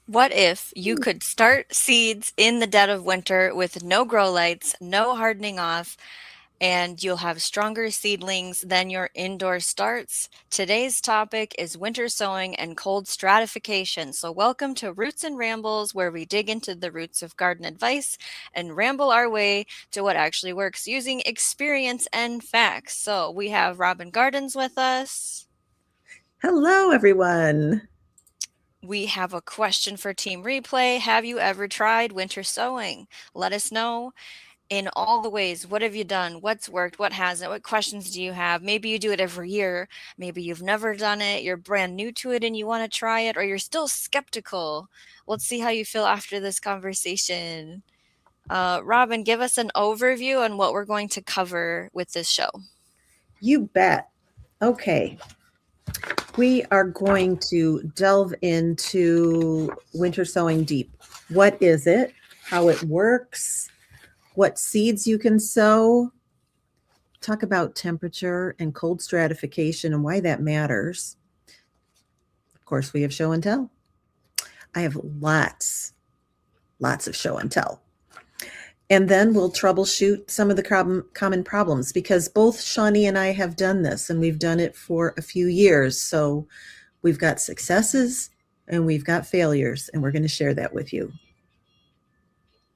What if you could start seeds in the dead of winter with no grow lights, no hardening off, and you'll have stronger seedlings than your indoor starts? Today's topic is winter sowing and cold stratification. So, welcome to Roots and Rambles, where we dig into the roots of garden advice and ramble our way to what actually works using experience and facts. So, we have Robin Gardens with us. Hello, everyone. We have a question for Team Replay. Have you ever tried winter sowing? Let us know in all the ways. What have you done? What's worked? What hasn't? What questions do you have? Maybe you do it every year. Maybe you've never done it. You're brand new to it and you want to try it, or you're still skeptical. Let's see how you feel after this conversation. Robin, give us an overview on what we're going to cover with this show. You bet. Okay. We are going to delve into winter sowing deep. What is it? How it works? What seeds you can sow? Talk about temperature and cold stratification and why that matters. Of course, we have show and tell. I have lots of show and tell. And then we'll troubleshoot some of the common problems, because both Shawnee and I have done this, and we've done it for a few years. So we've got successes and we've got failures, and we're going to share that with you.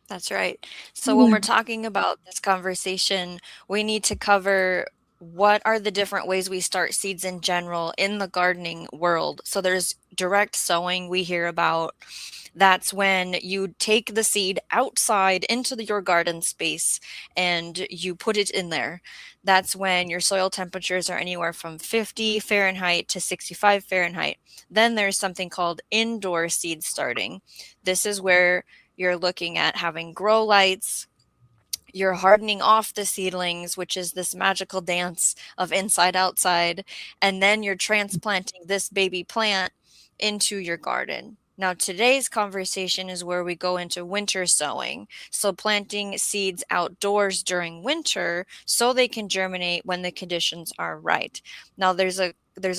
That's right. So when we're talking about this conversation, we need to cover what are the different ways we start seeds in general in the gardening world. So there's direct sowing we hear about. That's when you take the seed outside into your garden space and you put it in there. That's when your soil temperatures are anywhere from 50 Fahrenheit to 65 Fahrenheit. Then there's something called indoor seed starting. This is where you're looking at having grow lights. You're hardening off the seedlings, which is this magical dance of inside outside. And then you're transplanting this baby plant into your garden. Now, today's conversation is where we go into winter sowing. So planting seeds outdoors during winter so they can germinate when the conditions are right. Now, there's a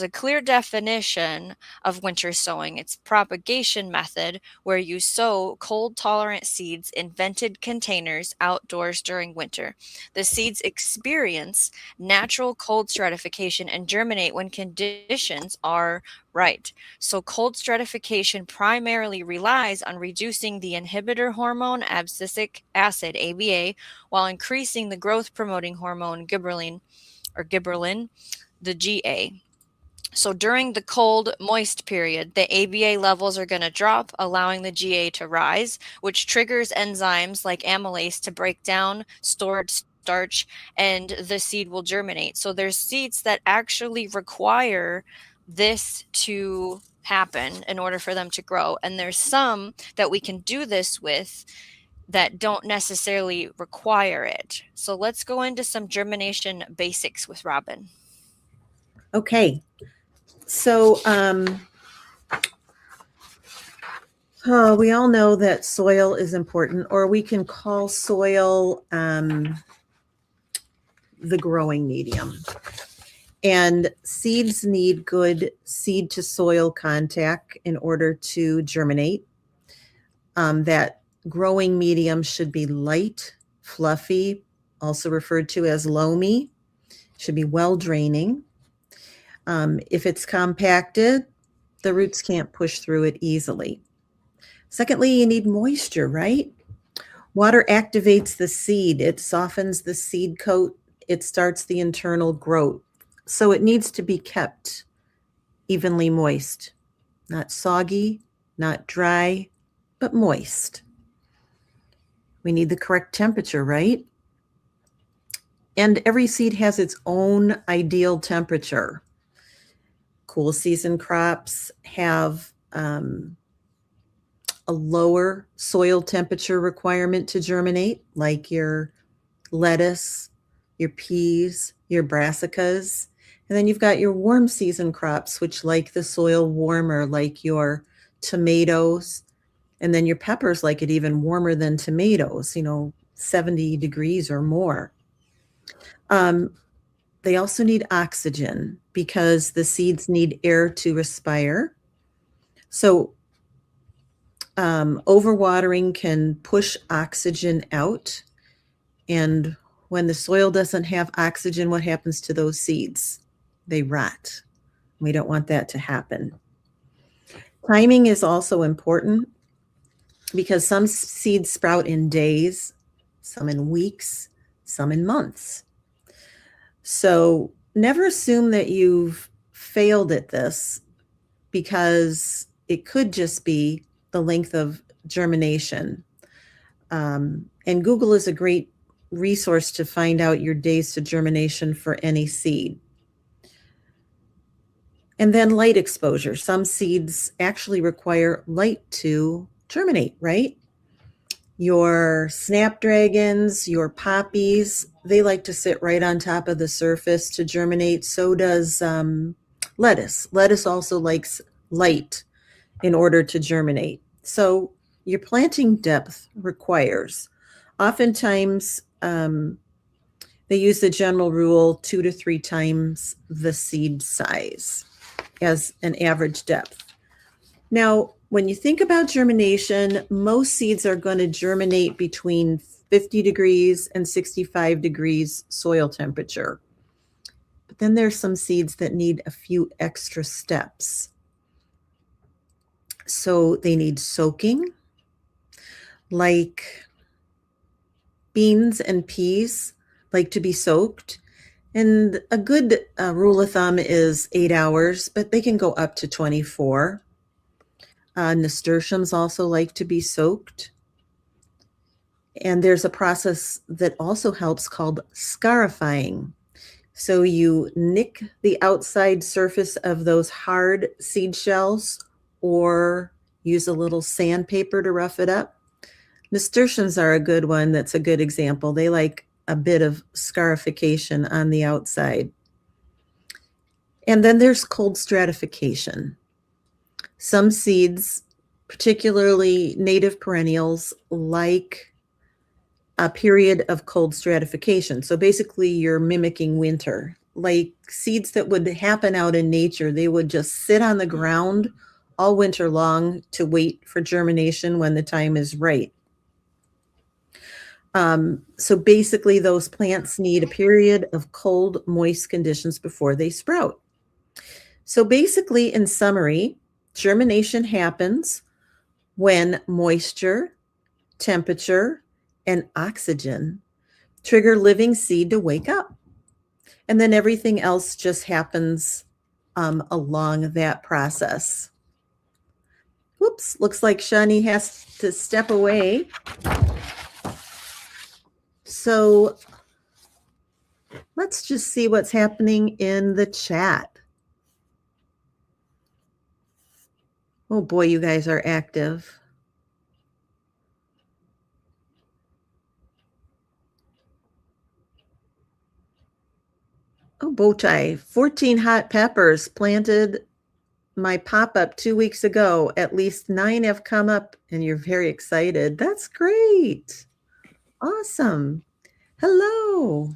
clear definition of winter sowing. It's propagation method, where you sow cold tolerant seeds in vented containers outdoors during winter. The seeds experience natural cold stratification and germinate when conditions are right. So cold stratification primarily relies on reducing the inhibitor hormone abscisic acid, ABA, while increasing the growth promoting hormone gibberellin, the GA. So during the cold, moist period, the ABA levels are going to drop, allowing the GA to rise, which triggers enzymes like amylase to break down stored starch, and the seed will germinate. So there's seeds that actually require this to happen in order for them to grow. And there's some that we can do this with that don't necessarily require it. So let's go into some germination basics with Robin. Okay. So, we all know that soil is important, or we can call soil the growing medium. And seeds need good seed to soil contact in order to germinate. That growing medium should be light, fluffy, also referred to as loamy, should be well draining. If it's compacted, the roots can't push through it easily. Secondly, you need moisture, right? Water activates the seed. It softens the seed coat. It starts the internal growth. So it needs to be kept evenly moist, not soggy, not dry, but moist. We need the correct temperature, right? And every seed has its own ideal temperature. Cool season crops have a lower soil temperature requirement to germinate, like your lettuce, your peas, your brassicas. And then you've got your warm season crops, which like the soil warmer, like your tomatoes. And then your peppers like it even warmer than tomatoes, 70 degrees or more. They also need oxygen because the seeds need air to respire. So, overwatering can push oxygen out. And when the soil doesn't have oxygen, what happens to those seeds? They rot. We don't want that to happen. Timing is also important because some seeds sprout in days, some in weeks, some in months. So never assume that you've failed at this because it could just be the length of germination. And Google is a great resource to find out your days to germination for any seed. And then light exposure. Some seeds actually require light to germinate, right? Your snapdragons, your poppies, they like to sit right on top of the surface to germinate. So does lettuce. Lettuce also likes light in order to germinate. So your planting depth requires, oftentimes, they use the general rule 2 to 3 times the seed size as an average depth. Now, when you think about germination, most seeds are going to germinate between 50 degrees and 65 degrees soil temperature. But then there's some seeds that need a few extra steps. So they need soaking, like beans and peas like to be soaked. And a good rule of thumb is 8 hours, but they can go up to 24. Nasturtiums also like to be soaked. And there's a process that also helps called scarifying. So you nick the outside surface of those hard seed shells or use a little sandpaper to rough it up. Nasturtiums are a good one. That's a good example. They like a bit of scarification on the outside. And then there's cold stratification. Some seeds, particularly native perennials, like a period of cold stratification. So basically, you're mimicking winter. Like seeds that would happen out in nature, they would just sit on the ground all winter long to wait for germination when the time is right. So basically, those plants need a period of cold, moist conditions before they sprout. So basically, in summary, germination happens when moisture, temperature, and oxygen trigger living seed to wake up. And then everything else just happens along that process. Whoops, looks like Shawnee has to step away. So let's just see what's happening in the chat. Oh boy, you guys are active. Oh, Bowtie, 14 hot peppers planted my pop-up 2 weeks ago. At least 9 have come up and you're very excited. That's great. Awesome. Hello.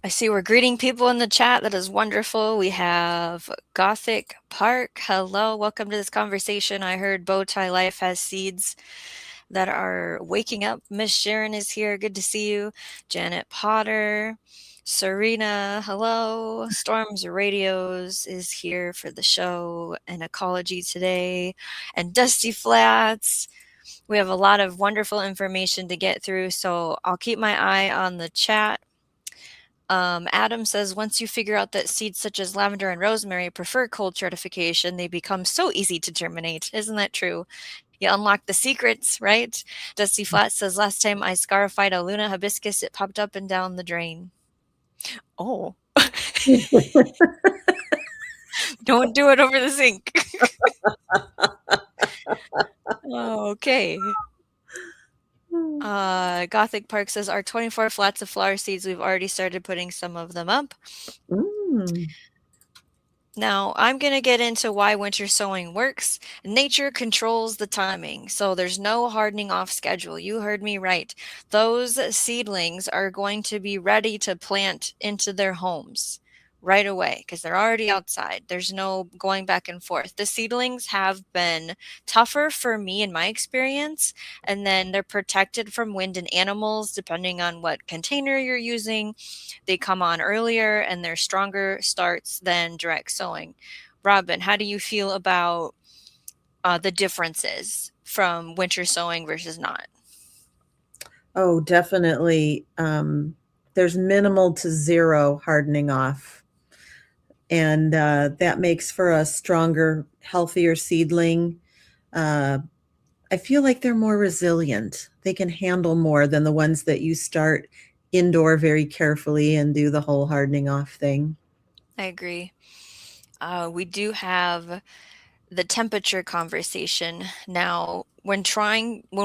I see we're greeting people in the chat. That is wonderful. We have Gothic Park. Hello, welcome to this conversation. I heard Bowtie Life has seeds that are waking up. Miss Sharon is here. Good to see you. Janet Potter. Serena, hello. Storms Radios is here for the show and ecology today. And Dusty Flats. We have a lot of wonderful information to get through, so I'll keep my eye on the chat. Adam says, once you figure out that seeds such as lavender and rosemary prefer cold stratification, they become so easy to germinate. Isn't that true? You unlock the secrets, right? Dusty Flat says, last time I scarified a Luna hibiscus, it popped up and down the drain. Oh. Don't do it over the sink. Okay. Gothic Park says our 24 flats of flower seeds, we've already started putting some of them up. Mm. Now, I'm going to get into why winter sowing works. Nature controls the timing, so there's no hardening off schedule. You heard me right. Those seedlings are going to be ready to plant into their homes right away because they're already outside. There's no going back and forth. The seedlings have been tougher for me in my experience, and then they're protected from wind and animals depending on what container you're using. They come on earlier and they're stronger starts than direct sowing. Robin, how do you feel about the differences from winter sowing versus not? Oh, definitely. There's minimal to zero hardening off. And that makes for a stronger, healthier seedling. Uh, I feel like they're more resilient. They can handle more than the ones that you start indoor very carefully and do the whole hardening off thing. I agree. We do have the temperature conversation. Now, when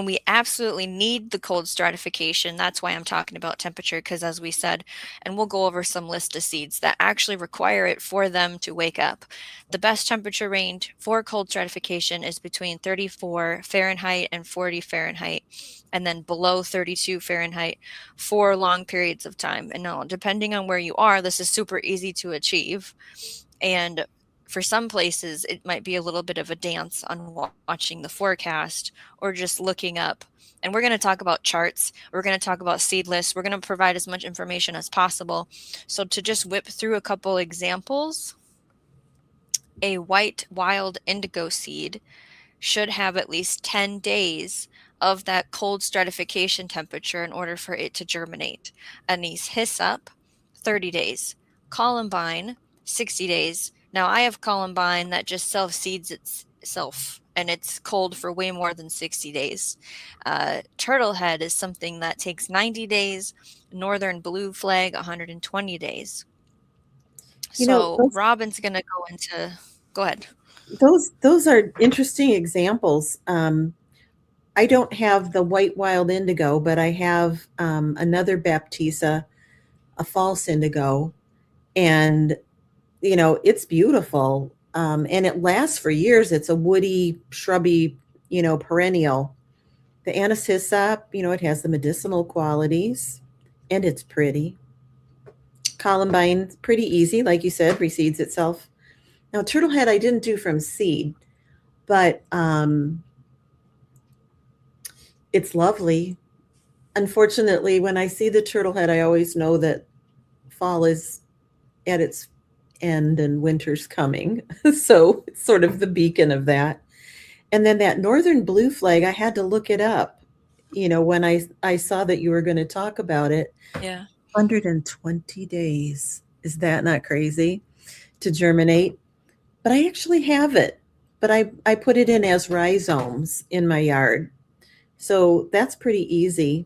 we absolutely need the cold stratification, that's why I'm talking about temperature, because as we said, and we'll go over some list of seeds that actually require it for them to wake up. The best temperature range for cold stratification is between 34 Fahrenheit and 40 Fahrenheit, and then below 32 Fahrenheit for long periods of time. And now, depending on where you are, this is super easy to achieve. And for some places, it might be a little bit of a dance on watching the forecast or just looking up. And we're going to talk about charts. We're going to talk about seed lists. We're going to provide as much information as possible. So to just whip through a couple examples, a white wild indigo seed should have at least 10 days of that cold stratification temperature in order for it to germinate. Anise hyssop, 30 days. Columbine, 60 days. Now, I have columbine that just self seeds itself, and it's cold for way more than 60 days. Turtlehead is something that takes 90 days. Northern blue flag, 120 days. You know, So, Robin's going to go into. Go ahead. those are interesting examples. I don't have the white wild indigo, but I have another Baptisa, a false indigo, and it's beautiful, and it lasts for years. It's a woody, shrubby, perennial. The anise hyssop, it has the medicinal qualities, and it's pretty. Columbine, pretty easy, like you said, reseeds itself. Now, turtlehead, I didn't do from seed, but it's lovely. Unfortunately, when I see the turtlehead, I always know that fall is at its end and winter's coming. So it's sort of the beacon of that. And then that northern blue flag, I had to look it up. When I saw that you were going to talk about it, Yeah. 120 days. Is that not crazy to germinate? But I actually have it. But I put it in as rhizomes in my yard. So that's pretty easy.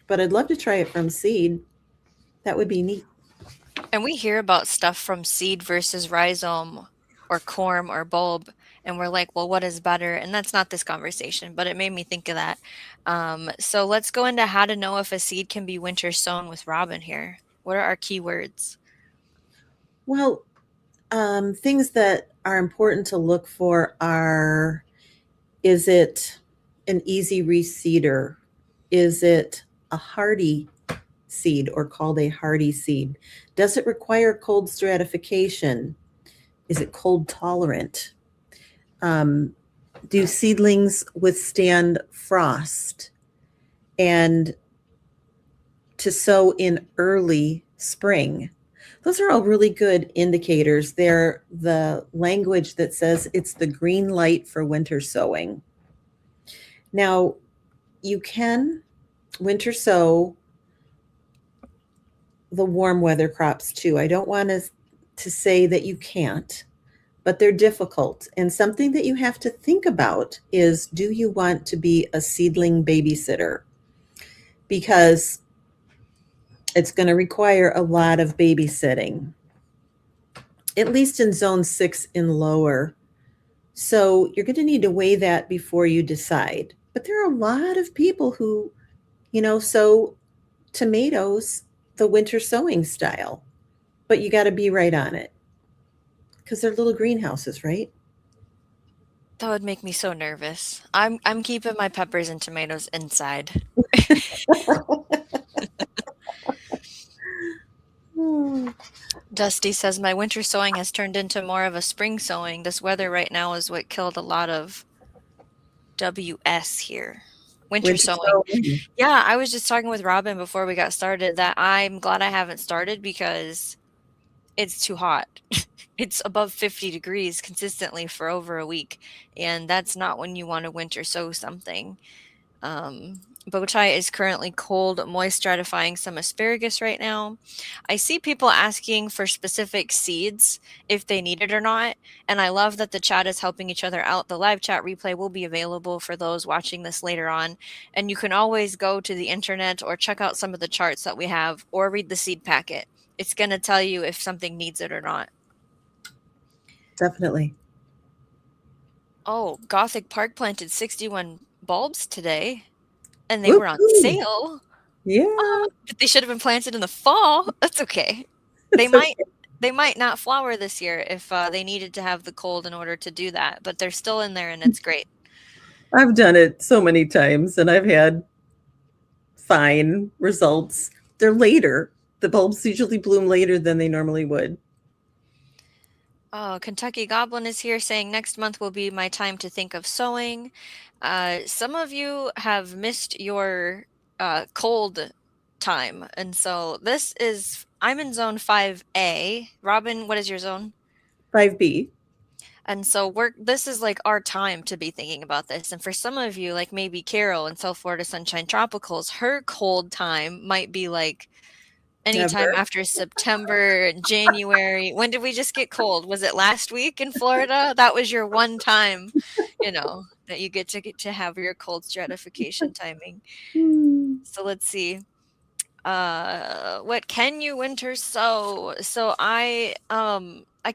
But I'd love to try it from seed. That would be neat. And we hear about stuff from seed versus rhizome or corm or bulb, and we're like, well, what is better? And that's not this conversation, but it made me think of that. So let's go into how to know if a seed can be winter sown with Robin here. What are our keywords? Well, things that are important to look for are, is it an easy reseeder? Is it a hardy seed or called a hardy seed? Does it require cold stratification? Is it cold tolerant? Do seedlings withstand frost? And to sow in early spring. Those are all really good indicators. They're the language that says it's the green light for winter sowing. Now, you can winter sow the warm weather crops too. I don't want to say that you can't, but they're difficult. And something that you have to think about is, do you want to be a seedling babysitter? Because it's going to require a lot of babysitting. at least in zone 6 and lower. So you're going to need to weigh that before you decide. But there are a lot of people who, sow tomatoes the winter sowing style, but you got to be right on it because they're little greenhouses, right? That would make me so nervous. I'm keeping my peppers and tomatoes inside. Hmm. Dusty says my winter sowing has turned into more of a spring sowing. This weather right now is what killed a lot of WS here. Winter Winter sowing. sowing. Yeah, I was just talking with Robin before we got started that I'm glad I haven't started because it's too hot. It's above 50 degrees consistently for over a week, and that's not when you want to winter sow something. Bow tie is currently cold, moist stratifying some asparagus right now. I see people asking for specific seeds if they need it or not, and I love that the chat is helping each other out. The live chat replay will be available for those watching this later on, and you can always go to the internet or check out some of the charts that we have or read the seed packet. It's going to tell you if something needs it or not. Definitely. Oh, Gothic Park planted 61 bulbs today, and they were on Woo-hoo. sale. Yeah, But they should have been planted in the fall. That's okay. They it's might okay. they might not flower this year if they needed to have the cold in order to do that, but they're still in there and it's great. I've done it so many times and I've had fine results. They're later. The bulbs usually bloom later than they normally would. Oh, Kentucky Goblin is here saying next month will be my time to think of sowing. Some of you have missed your cold time, and so I'm in zone 5A. Robin, what is your zone? 5B. And so this is like our time to be thinking about this. And for some of you, like maybe Carol in South Florida Sunshine Tropicals, her cold time might be like anytime Never. after September, January. When did we just get cold? Was it last week in Florida? That was your one time, that you get to have your cold stratification timing. Hmm. So let's see. What can you winter sow? So I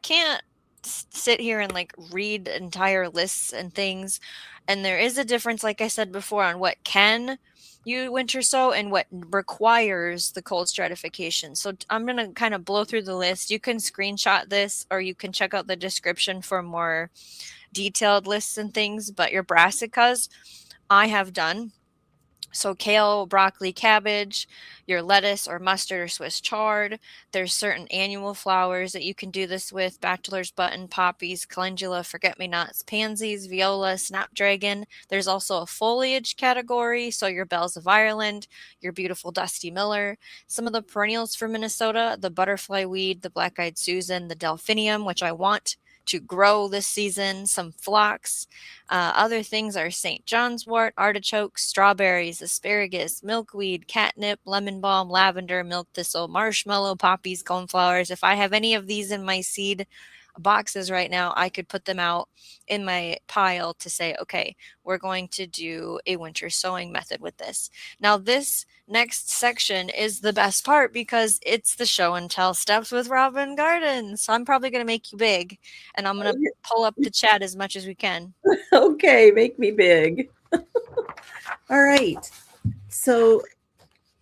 can't sit here and like read entire lists and things, and there is a difference, like I said before, on what can you winter sow and what requires the cold stratification. So I'm gonna kind of blow through the list. You can screenshot this or you can check out the description for more detailed lists and things, but your brassicas I have done. So kale, broccoli, cabbage, your lettuce or mustard or Swiss chard. There's certain annual flowers that you can do this with: bachelor's button, poppies, calendula, forget-me-nots, pansies, viola, snapdragon. There's also a foliage category, so your bells of Ireland, your beautiful dusty miller. Some of the perennials for Minnesota: the butterfly weed, the black-eyed Susan, the delphinium, which I want to grow this season, some phlox. Other things are St. John's wort, artichokes, strawberries, asparagus, milkweed, catnip, lemon balm, lavender, milk thistle, marshmallow, poppies, coneflowers. If I have any of these in my seed boxes right now, I could put them out in my pile to say, okay, we're going to do a winter sowing method with this. Now, this next section is the best part because it's the show and tell steps with Robin Gardens. So I'm probably going to make you big, and I'm going to pull up the chat as much as we can. Okay, make me big. All right. So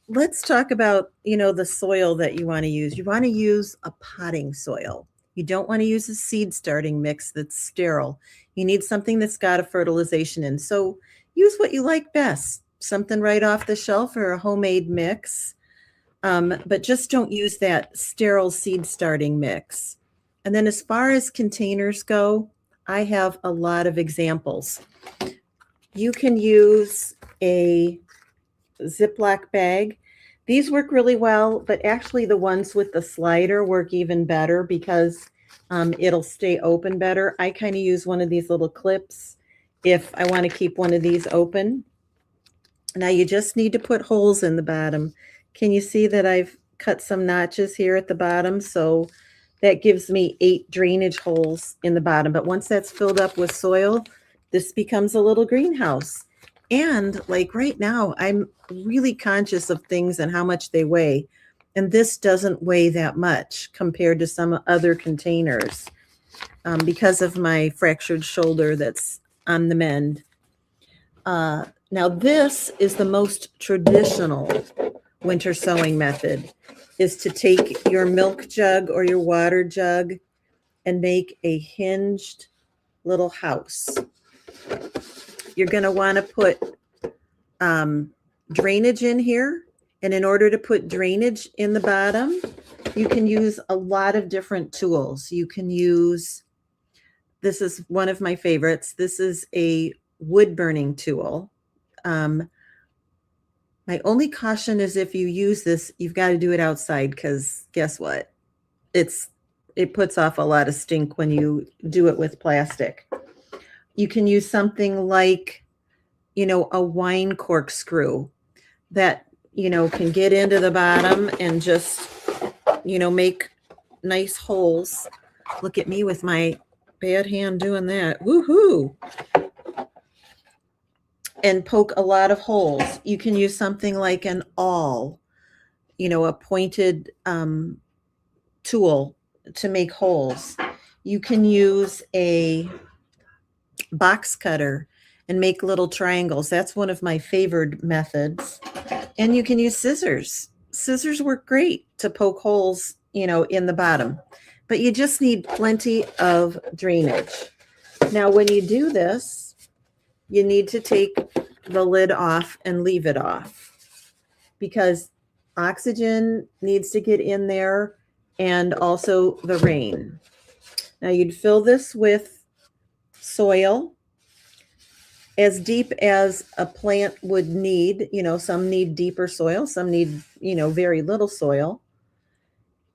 let's talk about, the soil that you want to use. You want to use a potting soil. You don't want to use a seed starting mix that's sterile. You need something that's got a fertilization in. So use what you like best. Something right off the shelf or a homemade mix. But just don't use that sterile seed starting mix. And then as far as containers go, I have a lot of examples. You can use a Ziploc bag. These work really well, but actually the ones with the slider work even better because it'll stay open better. I kind of use one of these little clips if I want to keep one of these open. Now you just need to put holes in the bottom. Can you see that I've cut some notches here at the bottom? So that gives me 8 drainage holes in the bottom. But once that's filled up with soil, this becomes a little greenhouse. And like right now, I'm really conscious of things and how much they weigh. And this doesn't weigh that much compared to some other containers because of my fractured shoulder that's on the mend. Now this is the most traditional winter sowing method, is to take your milk jug or your water jug and make a hinged little house. You're going to want to put drainage in here. And in order to put drainage in the bottom, you can use a lot of different tools. You can use, this is one of my favorites. This is a wood burning tool. My only caution is if you use this, you've got to do it outside, because guess what? It puts off a lot of stink when you do it with plastic. You can use something like, a wine corkscrew that, can get into the bottom and just, make nice holes. Look at me with my bad hand doing that. Woohoo! And poke a lot of holes. You can use something like an awl, a pointed tool to make holes. You can use a box cutter and make little triangles. That's one of my favored methods. And you can use scissors. Scissors work great to poke holes, in the bottom. But you just need plenty of drainage. Now, when you do this, you need to take the lid off and leave it off, because oxygen needs to get in there, and also the rain. Now you'd fill this with soil as deep as a plant would need. Some need deeper soil, some need, very little soil.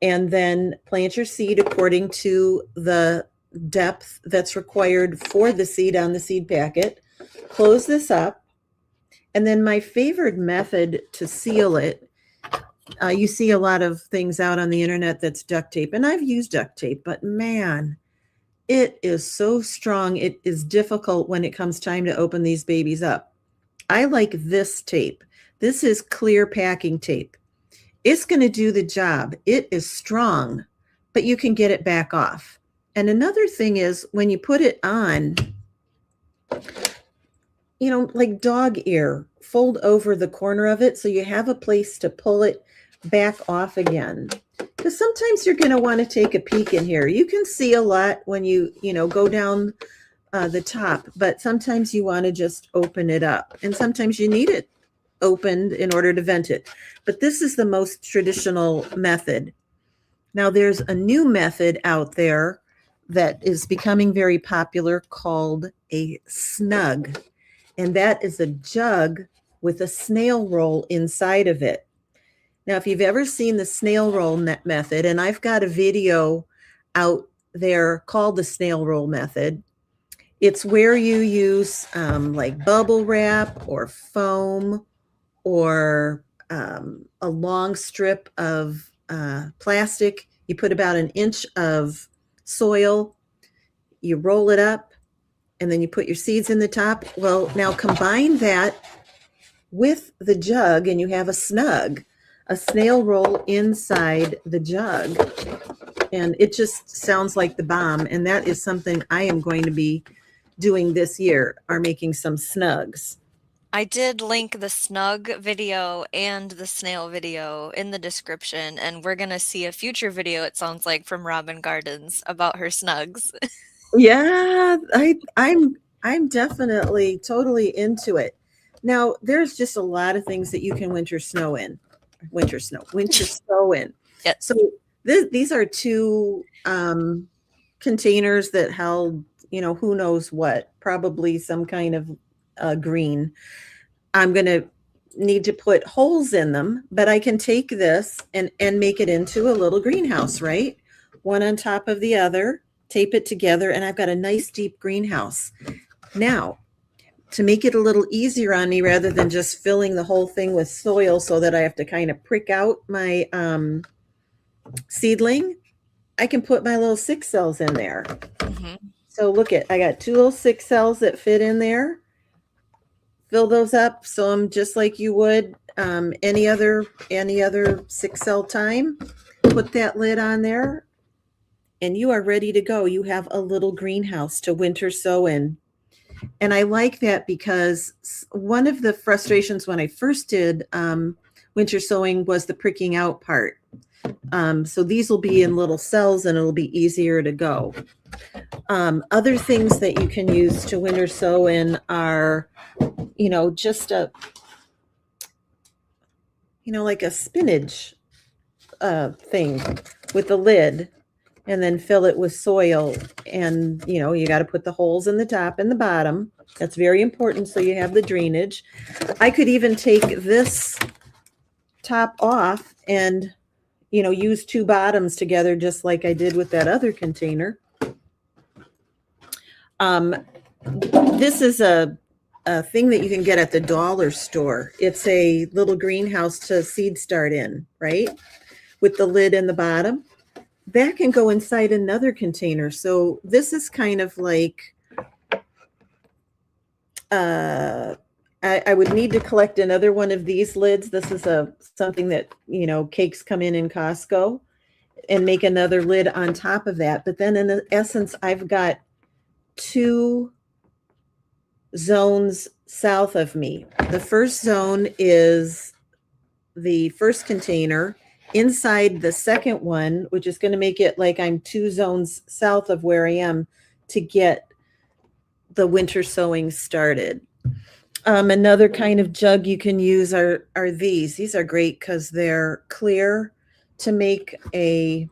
And then plant your seed according to the depth that's required for the seed on the seed packet. Close this up. And then my favorite method to seal it, you see a lot of things out on the internet that's duct tape, and I've used duct tape, but man, it is so strong. It is difficult when it comes time to open these babies up. I like this tape. This is clear packing tape. It's going to do the job. It is strong, but you can get it back off. And another thing is, when you put it on, like dog ear, fold over the corner of it so you have a place to pull it back off again. Because sometimes you're going to want to take a peek in here. You can see a lot when you, go down the top, but sometimes you want to just open it up. And sometimes you need it opened in order to vent it. But this is the most traditional method. Now, there's a new method out there that is becoming very popular called a Snug. And that is a jug with a snail roll inside of it. Now, if you've ever seen the snail roll method, and I've got a video out there called the snail roll method, it's where you use like bubble wrap or foam or a long strip of plastic. You put about an inch of soil, you roll it up, and then you put your seeds in the top. Well, now combine that with the jug and you have a Snug, a snail roll inside the jug. And it just sounds like the bomb. And that is something I am going to be doing this year, are making some Snugs. I did link the Snug video and the snail video in the description, and we're going to see a future video, it sounds like, from Robin Gardens about her Snugs. Yeah, I'm definitely totally into it. Now, there's just a lot of things that you can winter sow in. Yes. So these are two containers that held, who knows what, probably some kind of green. I'm going to need to put holes in them, but I can take this and make it into a little greenhouse, right? One on top of the other, tape it together, and I've got a nice deep greenhouse. Now, to make it a little easier on me, rather than just filling the whole thing with soil so that I have to kind of prick out my seedling, I can put my little 6 cells in there. Mm-hmm. So look I got 2 little 6 cells that fit in there. fill those up, sow them just like you would any other 6 cell time. Put that lid on there, and you are ready to go. You have a little greenhouse to winter sow in. And I like that because one of the frustrations when I first did winter sowing was the pricking out part. So these will be in little cells and it'll be easier to go. Other things that you can use to winter sow in are, just like a spinach thing with a lid, and then fill it with soil. And, you got to put the holes in the top and the bottom. That's very important so you have the drainage. I could even take this top off and, use two bottoms together just like I did with that other container. This is a thing that you can get at the dollar store. It's a little greenhouse to seed start in, right? With the lid in the bottom. That can go inside another container. So this is kind of like, I would need to collect another one of these lids. This is something that, cakes come in Costco, and make another lid on top of that. But then in essence, I've got two zones south of me. The first zone is the first container inside the second one, which is going to make it like I'm 2 zones south of where I am to get the winter sowing started. Another kind of jug you can use are these. These are great because they're clear to make a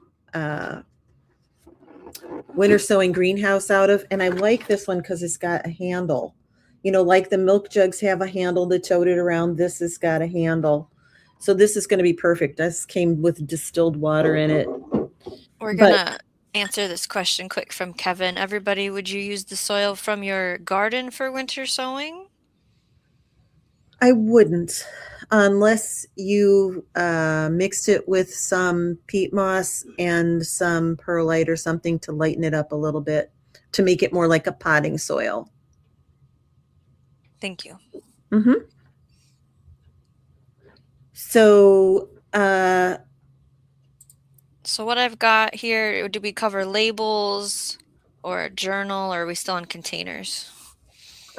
winter sowing greenhouse out of. And I like this one because it's got a handle. Like the milk jugs have a handle to tote it around. This has got a handle. So this is going to be perfect. This came with distilled water in it. We're going to answer this question quick from Kevin. Everybody, would you use the soil from your garden for winter sowing? I wouldn't, unless you mixed it with some peat moss and some perlite or something to lighten it up a little bit to make it more like a potting soil. Thank you. Mm-hmm. So what I've got here, do we cover labels or a journal, or are we still on containers?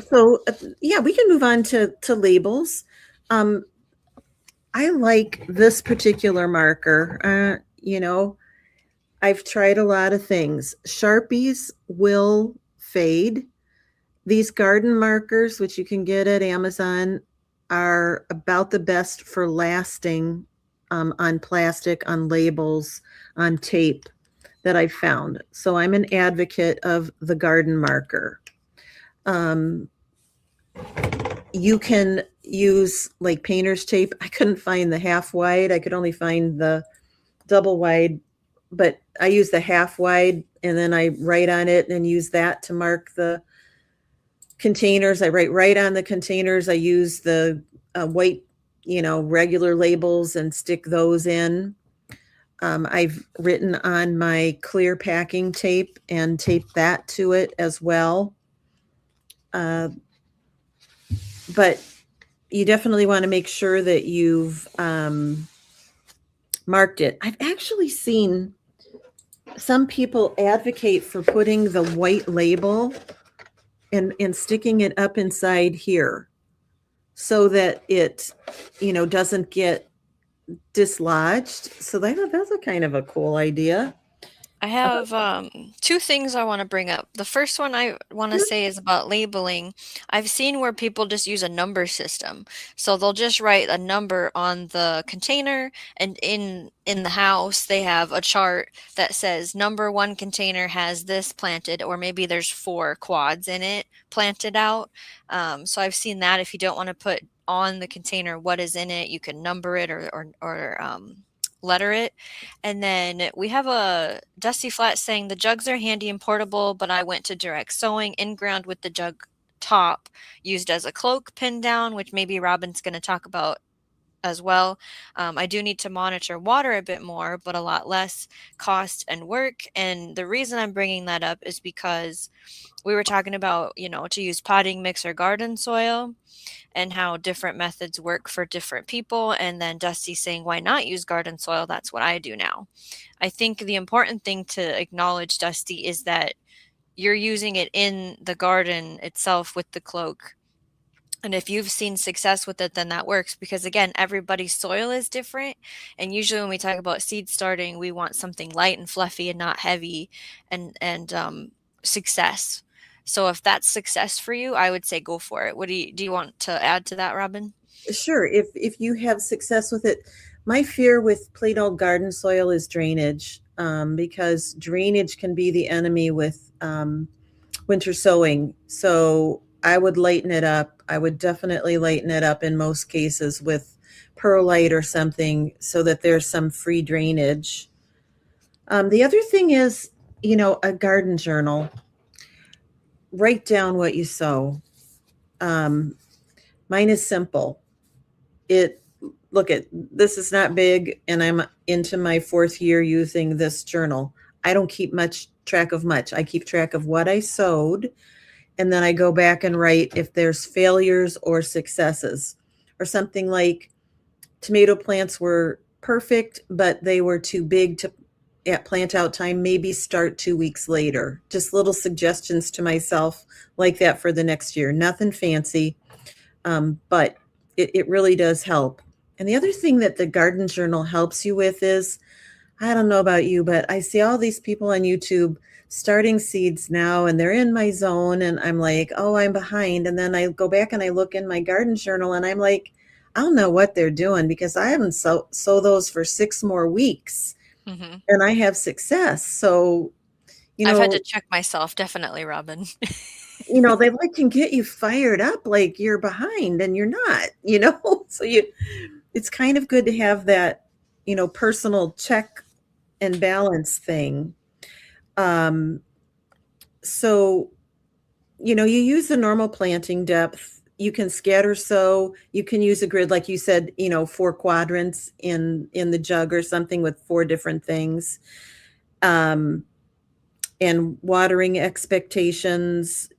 So yeah, we can move on to labels. I like this particular marker. I've tried a lot of things. Sharpies will fade. These garden markers, which you can get at Amazon, are about the best for lasting on plastic, on labels, on tape that I've found. So I'm an advocate of the garden marker. You can use like painter's tape. I couldn't find the half wide. I could only find the double wide, but I use the half wide, and then I write on it and use that to mark the containers. I write right on the containers. I use the white, regular labels and stick those in. I've written on my clear packing tape and taped that to it as well. But you definitely want to make sure that you've marked it. I've actually seen some people advocate for putting the white label and sticking it up inside here so that it, doesn't get dislodged. So that's a kind of a cool idea. I have 2 things I want to bring up. The first one I want to say is about labeling. I've seen where people just use a number system. So they'll just write a number on the container, and in the house they have a chart that says number 1 container has this planted, or maybe there's 4 quads in it planted out. So I've seen that. If you don't want to put on the container what is in it, you can number it or letter it. And then we have a Dusty Flat saying the jugs are handy and portable, but I went to direct sowing in ground with the jug top used as a cloak pinned down, which maybe Robin's going to talk about as well. I do need to monitor water a bit more, but a lot less cost and work. And the reason I'm bringing that up is because we were talking about, to use potting mix or garden soil and how different methods work for different people. And then Dusty saying, why not use garden soil? That's what I do now. I think the important thing to acknowledge, Dusty, is that you're using it in the garden itself with the cloak. And if you've seen success with it, then that works because, again, everybody's soil is different. And usually when we talk about seed starting, we want something light and fluffy and not heavy and success. So if that's success for you, I would say go for it. What do you want to add to that, Robin? Sure. If you have success with it, my fear with plain old garden soil is drainage, because drainage can be the enemy with winter sowing. So I would lighten it up. I would definitely lighten it up in most cases with perlite or something so that there's some free drainage. The other thing is, a garden journal. Write down what you sow. Mine is simple. This is not big, and I'm into my 4th year using this journal. I don't keep much track of much. I keep track of what I sowed, and then I go back and write if there's failures or successes, or something like tomato plants were perfect, but they were too big to at plant out time, maybe start 2 weeks later. Just little suggestions to myself like that for the next year. Nothing fancy, but it really does help. And the other thing that the garden journal helps you with is, I don't know about you, but I see all these people on YouTube starting seeds now, and they're in my zone, and I'm like, oh, I'm behind. And then I go back and I look in my garden journal, and I'm like, I don't know what they're doing because I haven't sow those for 6 more weeks, Mm-hmm. and I have success. So, you I've had know, to check myself, definitely, Robin. they like can get you fired up like you're behind and you're not, so it's kind of good to have that, personal check and balance thing. Um, so, you use the normal planting depth. You can scatter sow. You can use a grid, like you said, 4 quadrants in the jug or something with 4 different things. And watering expectations,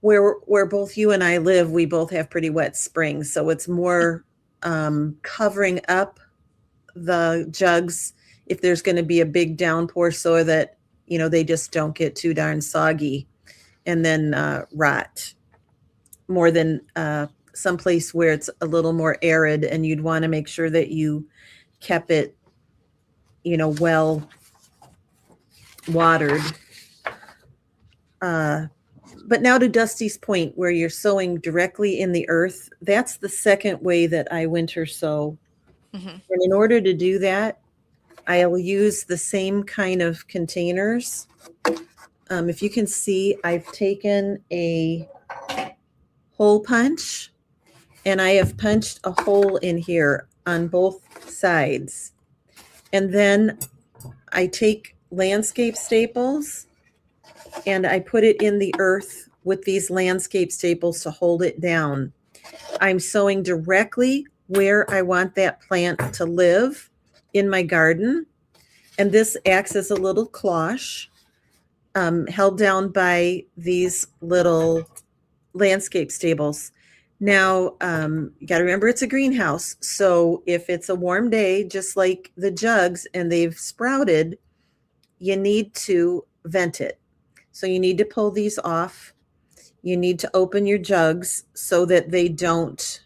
where both you and I live, we both have pretty wet springs, so it's more covering up the jugs if there's going to be a big downpour so that they just don't get too darn soggy and then rot more than someplace where it's a little more arid, and you'd want to make sure that you kept it well watered. But now to Dusty's point, where you're sowing directly in the earth, that's the second way that I winter sow. Mm-hmm. And in order to do that, I'll use the same kind of containers. If you can see, I've taken a hole punch, and I have punched a hole in here on both sides. And then I take landscape staples and I put it in the earth with these landscape staples to hold it down. I'm sowing directly where I want that plant to live in my garden. And this acts as a little cloche, held down by these little landscape staples. Now, you got to remember it's a greenhouse. So if it's a warm day, just like the jugs, and they've sprouted, you need to vent it. So you need to pull these off. You need to open your jugs so that they don't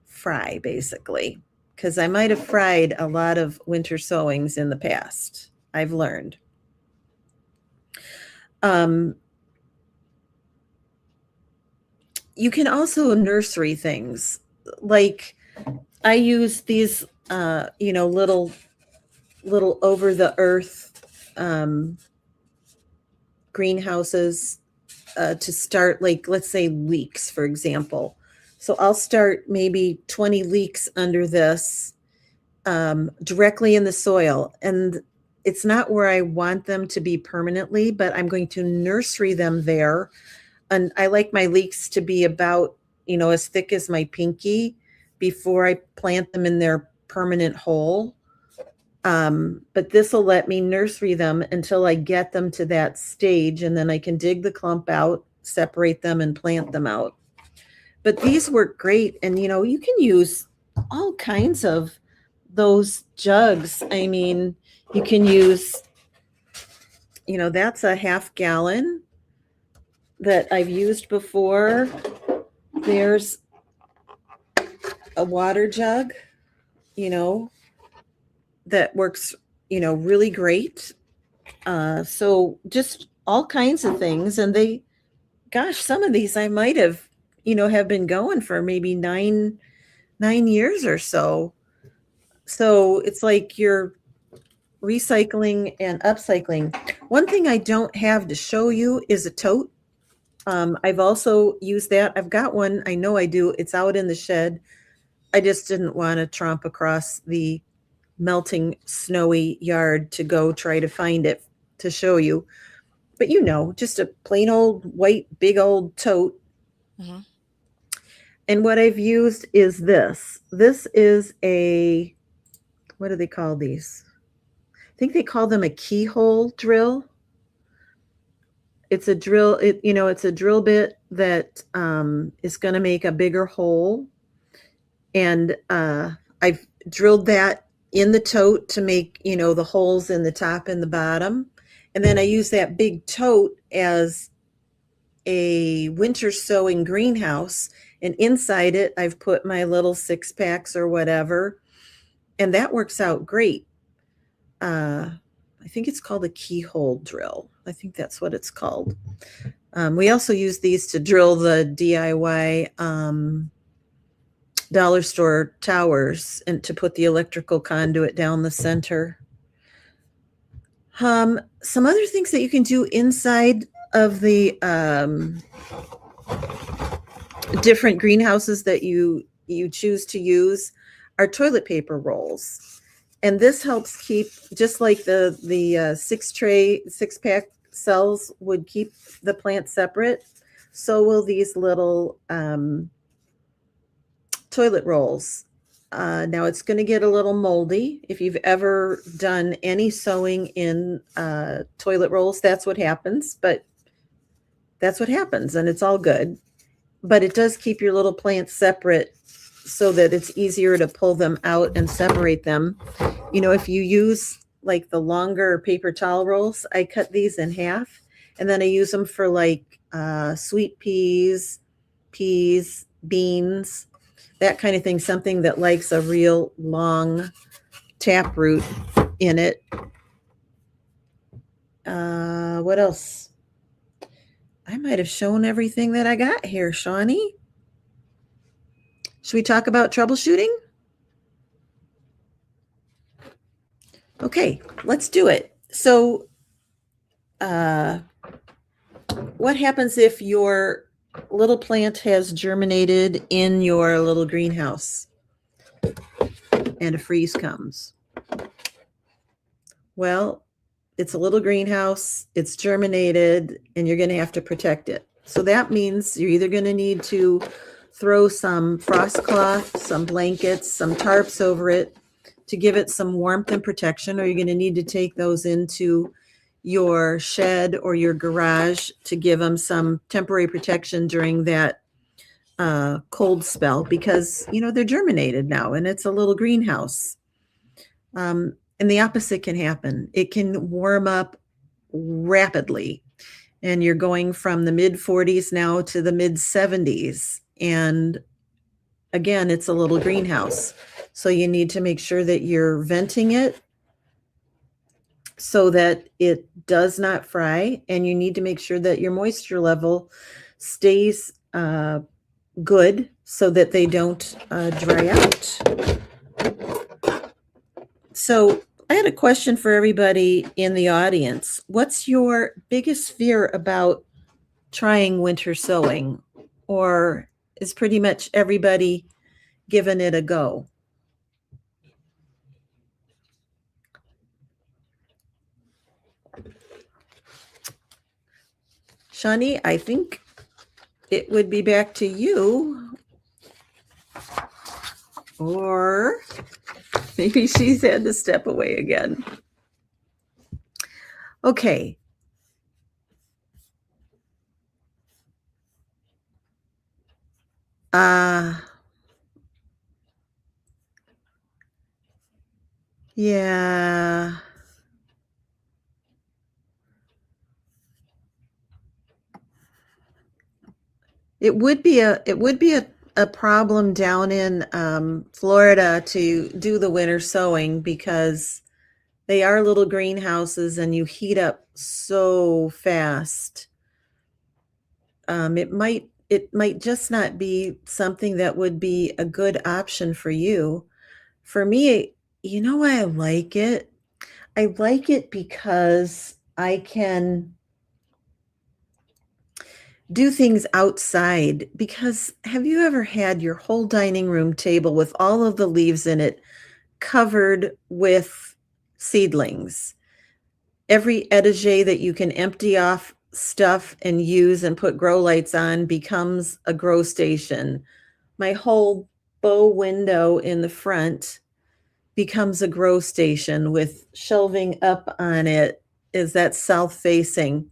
fry, basically. Because I might have fried a lot of winter sowings in the past. I've learned. You can also nursery things. Like I use these, little over the earth greenhouses to start, like, let's say leeks, for example. So I'll start maybe 20 leeks under this directly in the soil. And it's not where I want them to be permanently, but I'm going to nursery them there. And I like my leeks to be about, as thick as my pinky before I plant them in their permanent hole. But this will let me nursery them until I get them to that stage, and then I can dig the clump out, separate them, and plant them out. But these work great, and you can use all kinds of those jugs. I mean, you can use, that's a half gallon that I've used before. There's a water jug, that works, really great. So just all kinds of things. And some of these I might have been going for maybe 9 years or so. So it's like you're recycling and upcycling. One thing I don't have to show you is a tote. I've also used that. I've got one. I know I do. It's out in the shed. I just didn't want to tromp across the melting snowy yard to go try to find it to show you. But just a plain old white big old tote. Mhm. And what I've used is this. This is what do they call these? I think they call them a keyhole drill. It's a drill, it's a drill bit that is going to make a bigger hole. And I've drilled that in the tote to make, the holes in the top and the bottom. And then I use that big tote as a winter sowing greenhouse. And inside it, I've put my little 6-packs or whatever. And that works out great. I think it's called a keyhole drill. I think that's what it's called. We also use these to drill the DIY dollar store towers and to put the electrical conduit down the center. Some other things that you can do inside of the different greenhouses that you choose to use are toilet paper rolls. And this helps keep, just like the 6-pack cells would keep the plant separate, so will these little toilet rolls. Now it's going to get a little moldy. If you've ever done any sewing in toilet rolls, that's what happens. But that's what happens, and it's all good. But it does keep your little plants separate so that it's easier to pull them out and separate them. If you use like the longer paper towel rolls, I cut these in half, and then I use them for like sweet peas, beans, that kind of thing, something that likes a real long tap root in it. What else? I might have shown everything that I got here, Shawnee. Should we talk about troubleshooting? Okay, let's do it. So, what happens if your little plant has germinated in your little greenhouse and a freeze comes? Well, it's a little greenhouse, it's germinated, and you're going to have to protect it. So that means you're either going to need to throw some frost cloth, some blankets, some tarps over it to give it some warmth and protection, or you're going to need to take those into your shed or your garage to give them some temporary protection during that cold spell, because they're germinated now and it's a little greenhouse. And the opposite can happen. It can warm up rapidly, and you're going from the mid 40s now to the mid 70s. And again, it's a little greenhouse. So you need to make sure that you're venting it so that it does not fry. And you need to make sure that your moisture level stays good so that they don't dry out. So I had a question for everybody in the audience. What's your biggest fear about trying winter sowing? Or is pretty much everybody giving it a go? Shawnee, I think it would be back to you, or maybe she's had to step away again. Okay. Uh, yeah. It would be a problem down in Florida to do the winter sowing because they are little greenhouses and you heat up so fast. It might just not be something that would be a good option for you. For me, you know why I like it? I like it because I can do things outside. Because have you ever had your whole dining room table with all of the leaves in it covered with seedlings? Every etagere that you can empty off stuff and use and put grow lights on becomes a grow station. My whole bow window in the front becomes a grow station with shelving up on it is that south facing.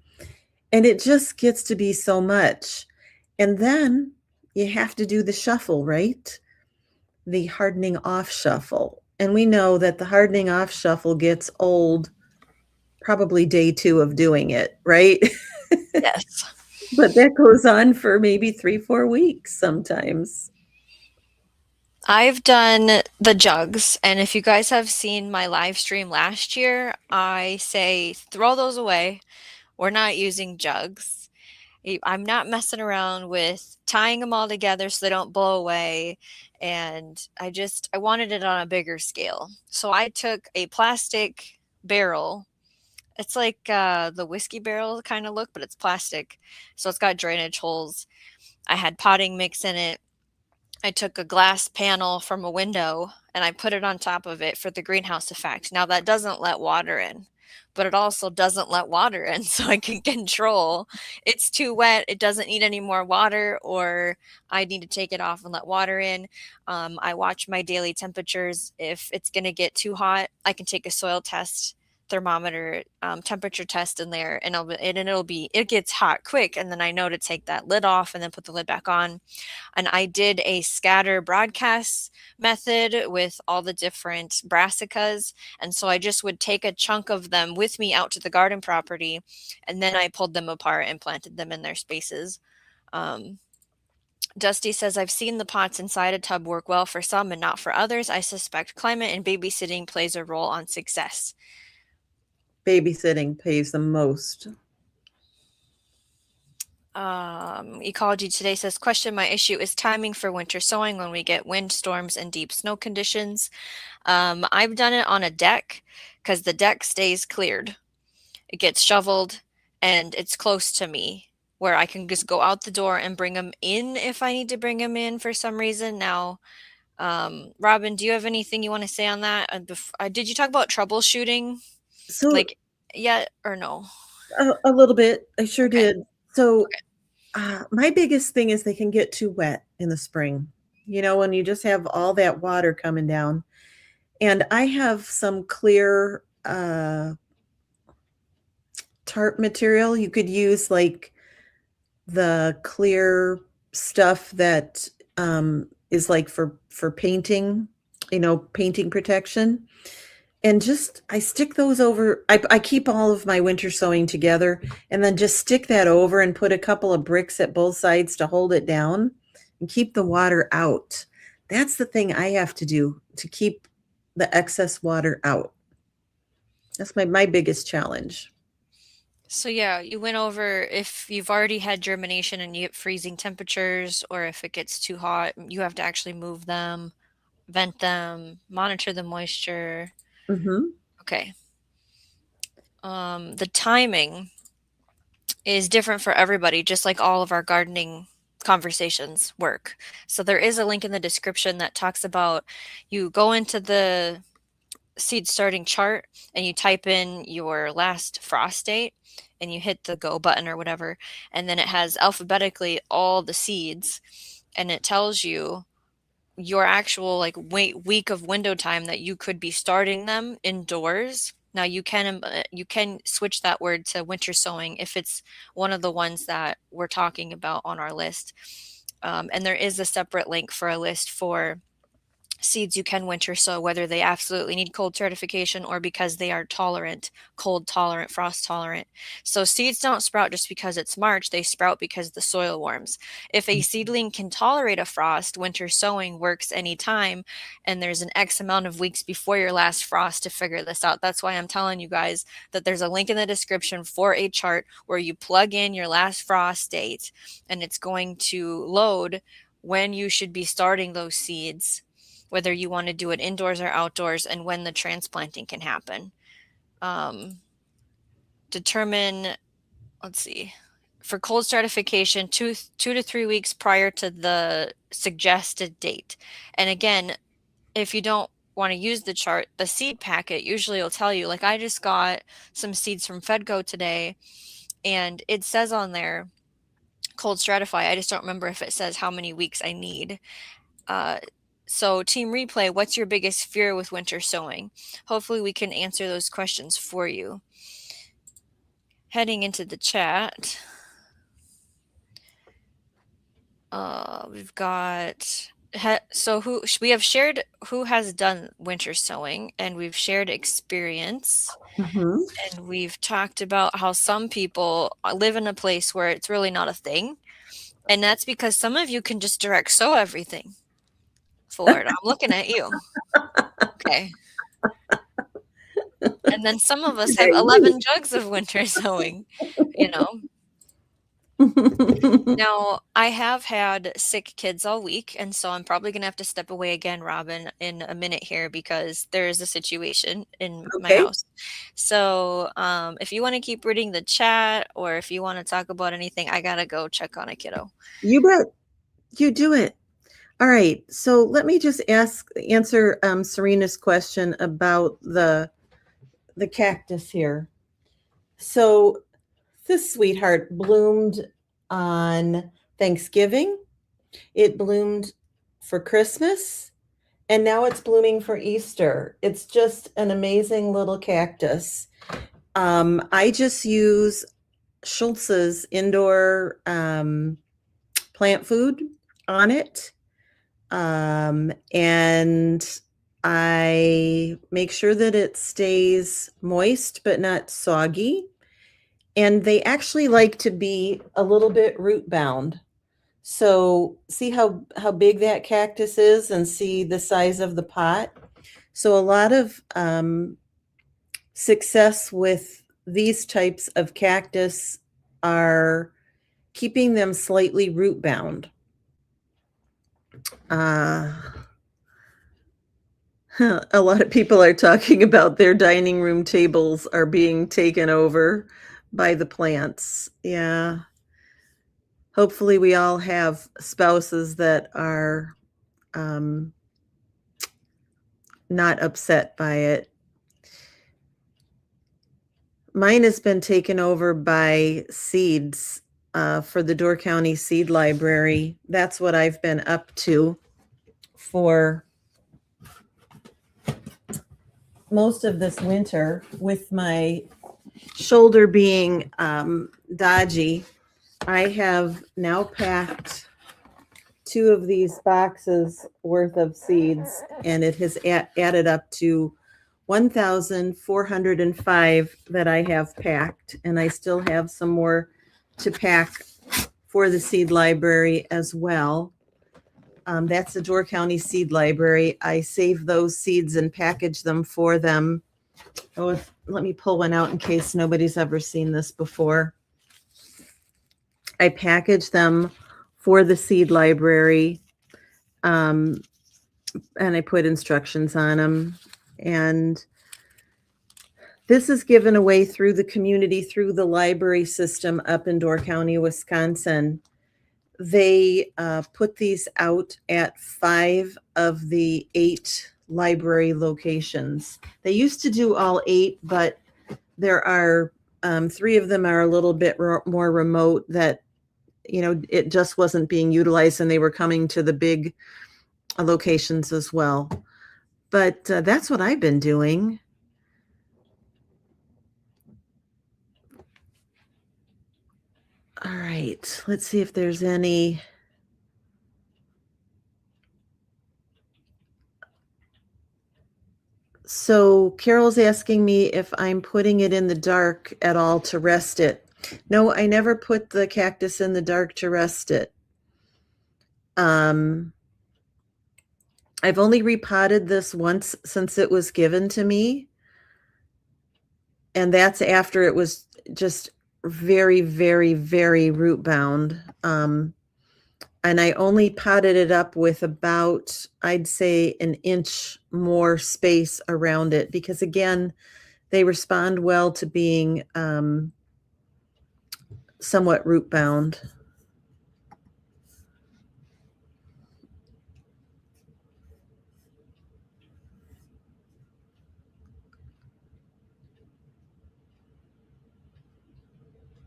And it just gets to be so much. And then you have to do the shuffle, right? The hardening off shuffle. And we know that the hardening off shuffle gets old probably day 2 of doing it, right? Yes. But that goes on for maybe 3, 4 weeks sometimes. I've done the jugs, and if you guys have seen my live stream last year, I say throw those away. We're not using jugs. I'm not messing around with tying them all together so they don't blow away. And I wanted it on a bigger scale. So I took a plastic barrel. It's like the whiskey barrel kind of look, but it's plastic. So it's got drainage holes. I had potting mix in it. I took a glass panel from a window and I put it on top of it for the greenhouse effect. Now that doesn't let water in, but it also doesn't let water in so I can control. It's too wet, it doesn't need any more water, or I need to take it off and let water in. I watch my daily temperatures. If it's going to get too hot, I can take a soil test thermometer temperature test in there and it gets hot quick, and then I know to take that lid off and then put the lid back on. And I did a scatter broadcast method with all the different brassicas. And so I just would take a chunk of them with me out to the garden property, and then I pulled them apart and planted them in their spaces. Um, Dusty says, I've seen the pots inside a tub work well for some and not for others. I suspect climate and babysitting plays a role on success. Babysitting pays the most. Ecology Today says, question, my issue is timing for winter sowing when we get wind storms and deep snow conditions. I've done it on a deck because the deck stays cleared. It gets shoveled and it's close to me where I can just go out the door and bring them in if I need to bring them in for some reason. Now, Robin, do you have anything you want to say on that? Did you talk about troubleshooting? So Like, yeah or no? a little bit, I sure Okay. did. So Okay. my biggest thing is they can get too wet in the spring. You know, when you just have all that water coming down. And I have some clear tarp material. You could use like the clear stuff that is like for painting, you know, painting protection. And just I stick those over. I keep all of my winter sewing together, and then just stick that over and put a couple of bricks at both sides to hold it down and keep the water out. That's the thing I have to do to keep the excess water out. That's my biggest challenge. So yeah, you went over if you've already had germination and you get freezing temperatures, or if it gets too hot, you have to actually move them, vent them, monitor the moisture. Hmm. Okay. The timing is different for everybody, just like all of our gardening conversations work. So there is a link in the description that talks about you go into the seed starting chart and you type in your last frost date and you hit the go button or whatever, and then it has alphabetically all the seeds, and it tells you your actual like week of window time that you could be starting them indoors. Now you can switch that word to winter sowing if it's one of the ones that we're talking about on our list. And there is a separate link for a list for seeds you can winter sow, whether they absolutely need cold certification or because they are tolerant, cold tolerant, frost tolerant. So seeds don't sprout just because it's March, they sprout because the soil warms. If a seedling can tolerate a frost, winter sowing works anytime, and there's an X amount of weeks before your last frost to figure this out. That's why I'm telling you guys that there's a link in the description for a chart where you plug in your last frost date, and it's going to load when you should be starting those seeds, whether you want to do it indoors or outdoors, and when the transplanting can happen. Determine, let's see, for cold stratification, two to 3 weeks prior to the suggested date. And again, if you don't want to use the chart, the seed packet usually will tell you, like I just got some seeds from Fedco today, and it says on there, cold stratify. I just don't remember if it says how many weeks I need. So Team Replay, what's your biggest fear with winter sowing? Hopefully we can answer those questions for you. Heading into the chat, we've got, so we have shared who has done winter sowing, and we've shared experience. Mm-hmm. And we've talked about how some people live in a place where it's really not a thing. And that's because some of you can just direct sow everything. Florida, I'm looking at you. Okay. And then some of us have 11 jugs of winter sowing, you know. Now, I have had sick kids all week, and so I'm probably going to have to step away again, Robin, in a minute here because there is a situation in my house. So if you want to keep reading the chat or if you want to talk about anything, I got to go check on a kiddo. You bet. You do it. All right. So let me just answer Serena's question about the cactus here. So this sweetheart bloomed on Thanksgiving. It bloomed for Christmas, and now it's blooming for Easter. It's just an amazing little cactus. I just use Schultz's indoor plant food on it. And I make sure that it stays moist but not soggy. And they actually like to be a little bit root bound. So see how big that cactus is and see the size of the pot. So a lot of success with these types of cactus are keeping them slightly root bound. A lot of people are talking about their dining room tables are being taken over by the plants. Yeah. Hopefully we all have spouses that are not upset by it. Mine has been taken over by seeds for the Door County Seed Library. That's what I've been up to for most of this winter, with my shoulder being dodgy. I have now packed 2 of these boxes worth of seeds, and it has added up to 1,405 that I have packed, and I still have some more to pack for the seed library as well. That's the Door County Seed Library. I save those seeds and package them for them. Oh, let me pull one out in case nobody's ever seen this before. I package them for the seed library, and I put instructions on them. And this is given away through the community, through the library system up in Door County, Wisconsin. They put these out at 5 of the 8 library locations. They used to do all 8, but there are 3 of them are a little bit more remote that, it just wasn't being utilized, and they were coming to the big locations as well. But that's what I've been doing. All right, let's see if there's any. So Carol's asking me if I'm putting it in the dark at all to rest it. No, I never put the cactus in the dark to rest it. I've only repotted this once since it was given to me. And that's after it was just very, very, very root bound. And I only potted it up with about, I'd say, an inch more space around it because, again, they respond well to being somewhat root bound.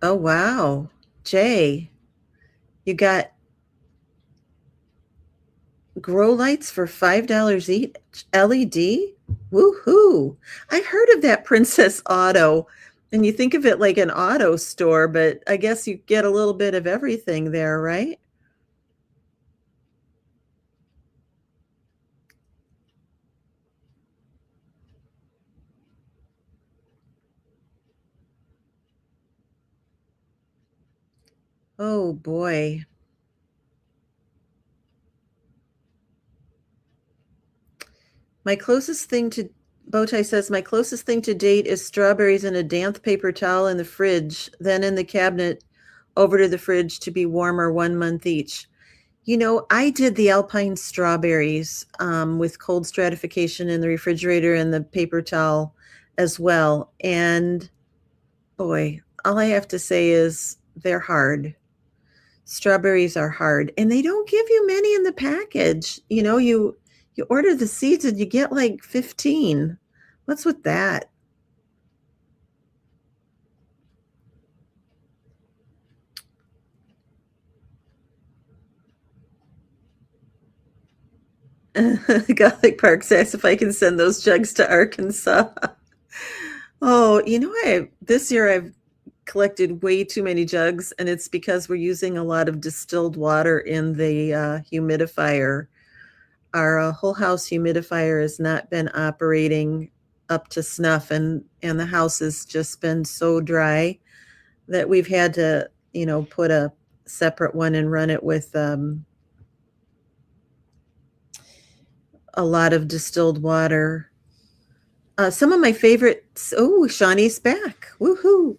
Oh, wow. Jay, you got grow lights for $5 each, LED? Woohoo. I've heard of that Princess Auto. And you think of it like an auto store, but I guess you get a little bit of everything there, right? Oh boy. My closest thing to Bowtie says my closest thing to date is strawberries in a damp paper towel in the fridge, then in the cabinet over to the fridge to be warmer 1 month each. I did the alpine strawberries with cold stratification in the refrigerator and the paper towel as well. And boy, all I have to say is they're hard. Strawberries are hard, and they don't give you many in the package. You order the seeds and you get like 15. What's with that? Gothic Park asks if I can send those jugs to Arkansas. Oh, this year I've collected way too many jugs, and it's because we're using a lot of distilled water in the humidifier. Our whole house humidifier has not been operating up to snuff, and the house has just been so dry that we've had to, put a separate one and run it with a lot of distilled water. Some of my favorites. Oh, Shawnee's back. Woohoo.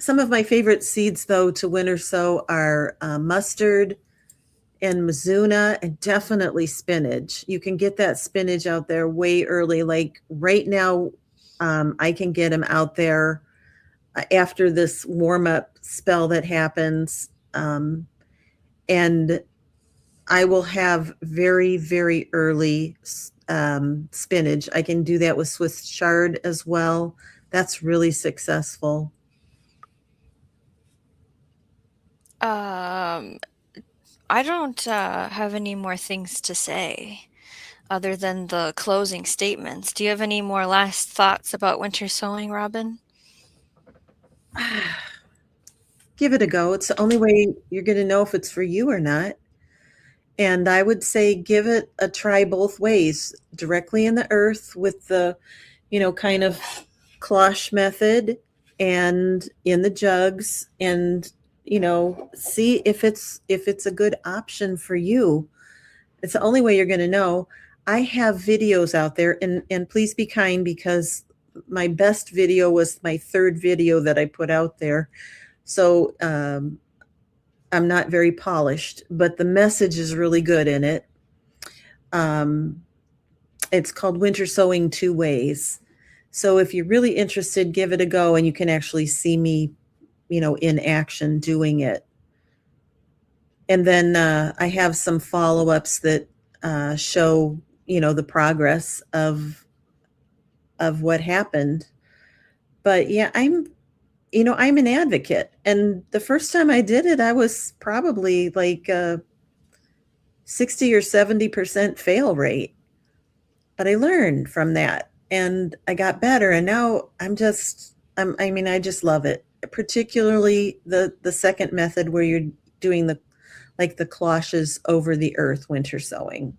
Some of my favorite seeds, though, to winter sow are mustard and mizuna and definitely spinach. You can get that spinach out there way early. Like right now, I can get them out there after this warm-up spell that happens. And I will have very, very early spinach. I can do that with Swiss chard as well. That's really successful. I don't have any more things to say other than the closing statements. Do you have any more last thoughts about winter sowing, Robin? Give it a go. It's the only way you're going to know if it's for you or not. And I would say give it a try both ways, directly in the earth with the, kind of cloche method, and in the jugs, and see if it's a good option for you. It's the only way you're going to know. I have videos out there, and please be kind, because my best video was my 3rd video that I put out there. So I'm not very polished, but the message is really good in it. It's called Winter Sowing 2 Ways. So if you're really interested, give it a go, and you can actually see me, in action doing it. And then I have some follow-ups that show the progress of what happened. But yeah, I'm an advocate. And the first time I did it, I was probably like 60 or 70% fail rate. But I learned from that and I got better. And now I just love it, particularly the second method where you're doing the cloches over the earth winter sowing.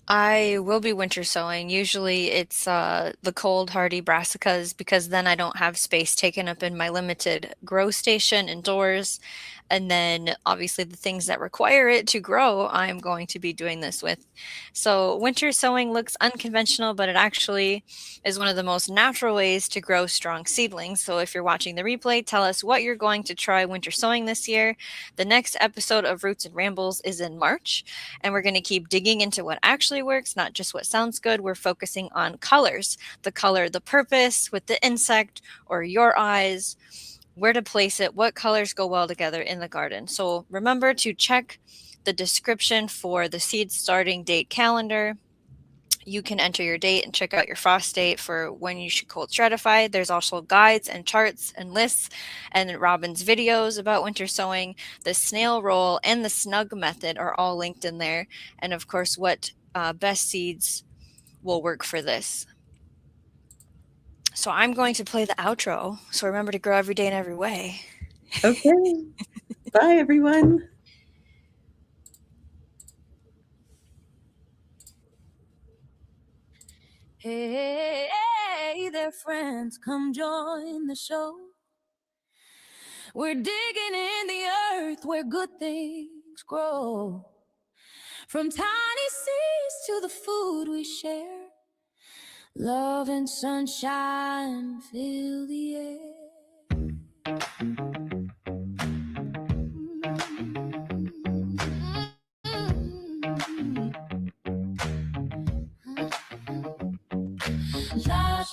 I will be winter sowing. Usually it's the cold hardy brassicas because then I don't have space taken up in my limited grow station indoors. And then obviously the things that require it to grow, I'm going to be doing this with. So winter sowing looks unconventional, but it actually is one of the most natural ways to grow strong seedlings. So if you're watching the replay, tell us what you're going to try winter sowing this year. The next episode of Roots and Rambles is in March, and we're going to keep digging into what actually works, not just what sounds good. We're focusing on colors, the color, the purpose with the insect or your eyes, where to place it, what colors go well together in the garden. So remember to check the description for the seed starting date calendar. You can enter your date and check out your frost date for when you should cold stratify. There's also guides and charts and lists and Robin's videos about winter sowing. The snail roll and the Snug method are all linked in there. And of course, what best seeds will work for this. So I'm going to play the outro. So remember to grow every day in every way. Okay. Bye, everyone. Hey there, friends, come join the show. We're digging in the earth where good things grow. From tiny seeds to the food we share, love and sunshine fill the air.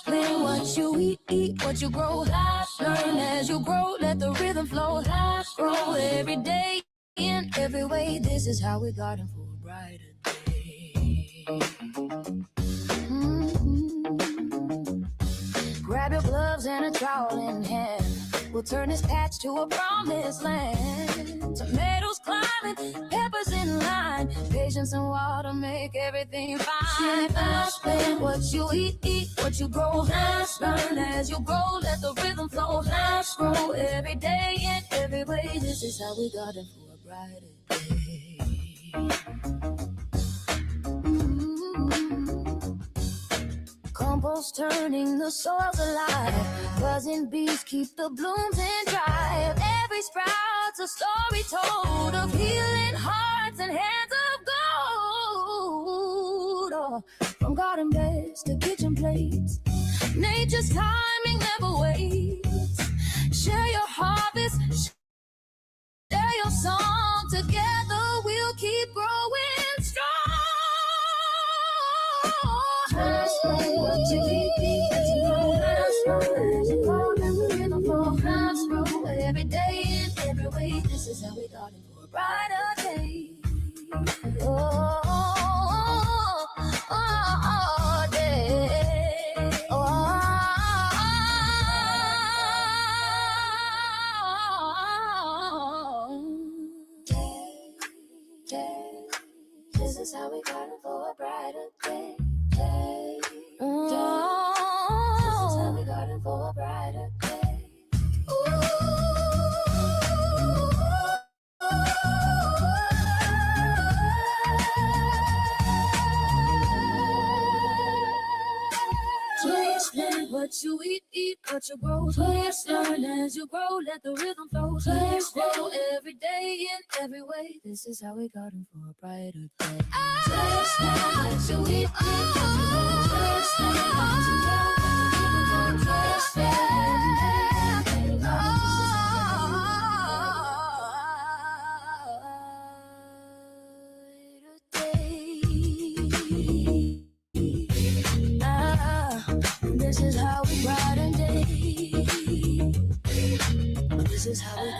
Learn what you eat what you grow. Learn as you grow, let the rhythm flow. Grow every day in every way. This is how we garden for a brighter day. Grab your gloves and a trowel in hand. We'll turn this patch to a promised land. Tomatoes climbing, peppers in line. Patience and water make everything fine. Learn what you eat what you grow. Learn as you grow, let the rhythm flow. Grow every day in every way. This is how we garden for a brighter day. Compost turning the soils alive. Buzzing bees keep the blooms in drive. Every sprout's a story told of healing hearts and hands of gold. Oh, from garden beds to kitchen plates, nature's timing never waits. Share your harvest, share your song. Together we'll keep growing strong. What you eat, what you grow, every day in every way. This is how we garden for a brighter day. Oh, day. Day. This is how we garden for a brighter day. This is how we garden for a brighter day. Transplant what you eat what you grow. Learn as you grow, let the rhythm flow. Grow every day in every way. This is how we garden for a brighter day. Transplant what you eat what you grow. Transplant what you grow, let the rhythm flow. This is how we brighten day. This is how we